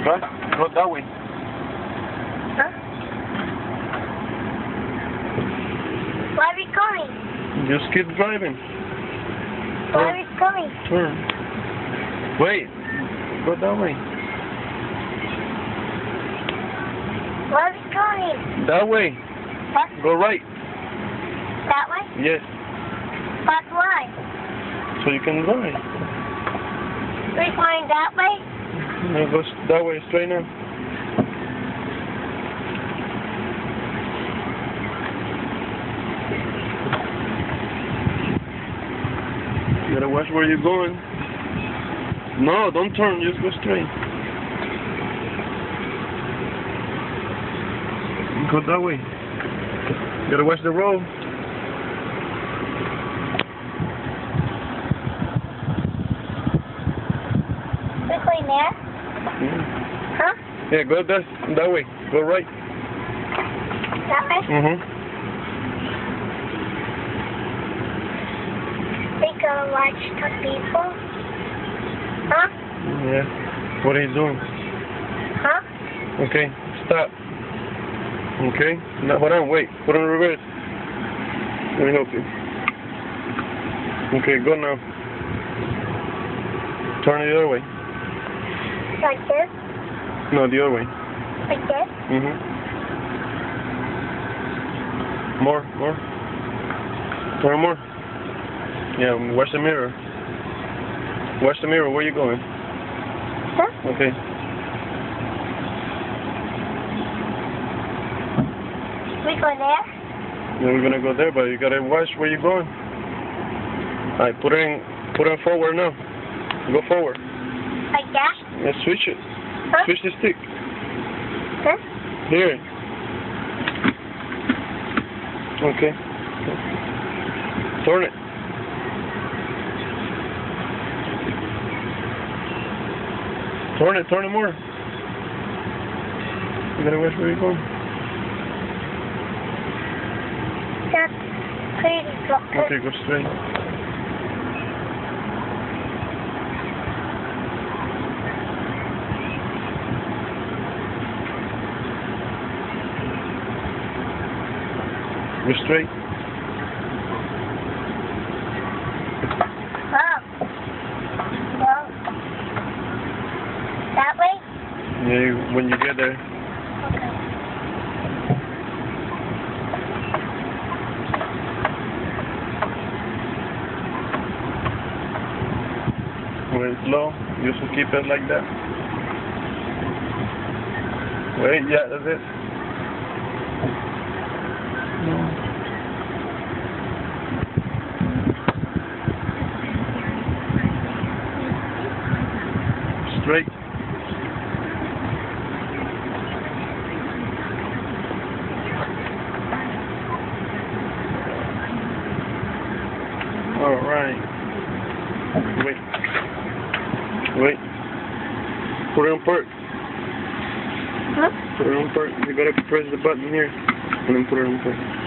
Go that way. Huh? Where are we going? Just keep driving. Where are we going? Turn. Wait. Go that way. Where are we going? That way. Huh? Go right. That way? Yes. But why? So you can drive. We're going that way? No, go that way straight now. You gotta watch where you're going. No, don't turn, just go straight. Go that way. You gotta watch the road. We're going there? Yeah, Huh? yeah, go that way. Go right. That way? We gonna watch the people? Huh? Yeah. What are you doing? Huh? Okay, stop. Okay? Now, hold on, wait. Put on reverse. Let me help you. Okay, go now. Turn it the other way. Like this? No, the other way. Like this? More. Turn more. Yeah, watch the mirror. Watch the mirror. Where you going? Huh? Okay. We go there? Yeah, we're gonna go there, but you gotta watch where you're going. Alright, put it forward now. Go forward. Like that? Yeah, switch it. Huh? Switch the stick. Huh? Here. Okay. Turn it. Turn it more. You gotta watch where you're going. That's pretty good. Okay, go straight. Go straight. Wow. That way? Yeah, when you get there. Okay. When it's low, you should keep it like that. Wait, yeah, that's it. Straight. All right. Wait. Put it on park. Huh? Put it on park. You gotta press the button here and then put it on park.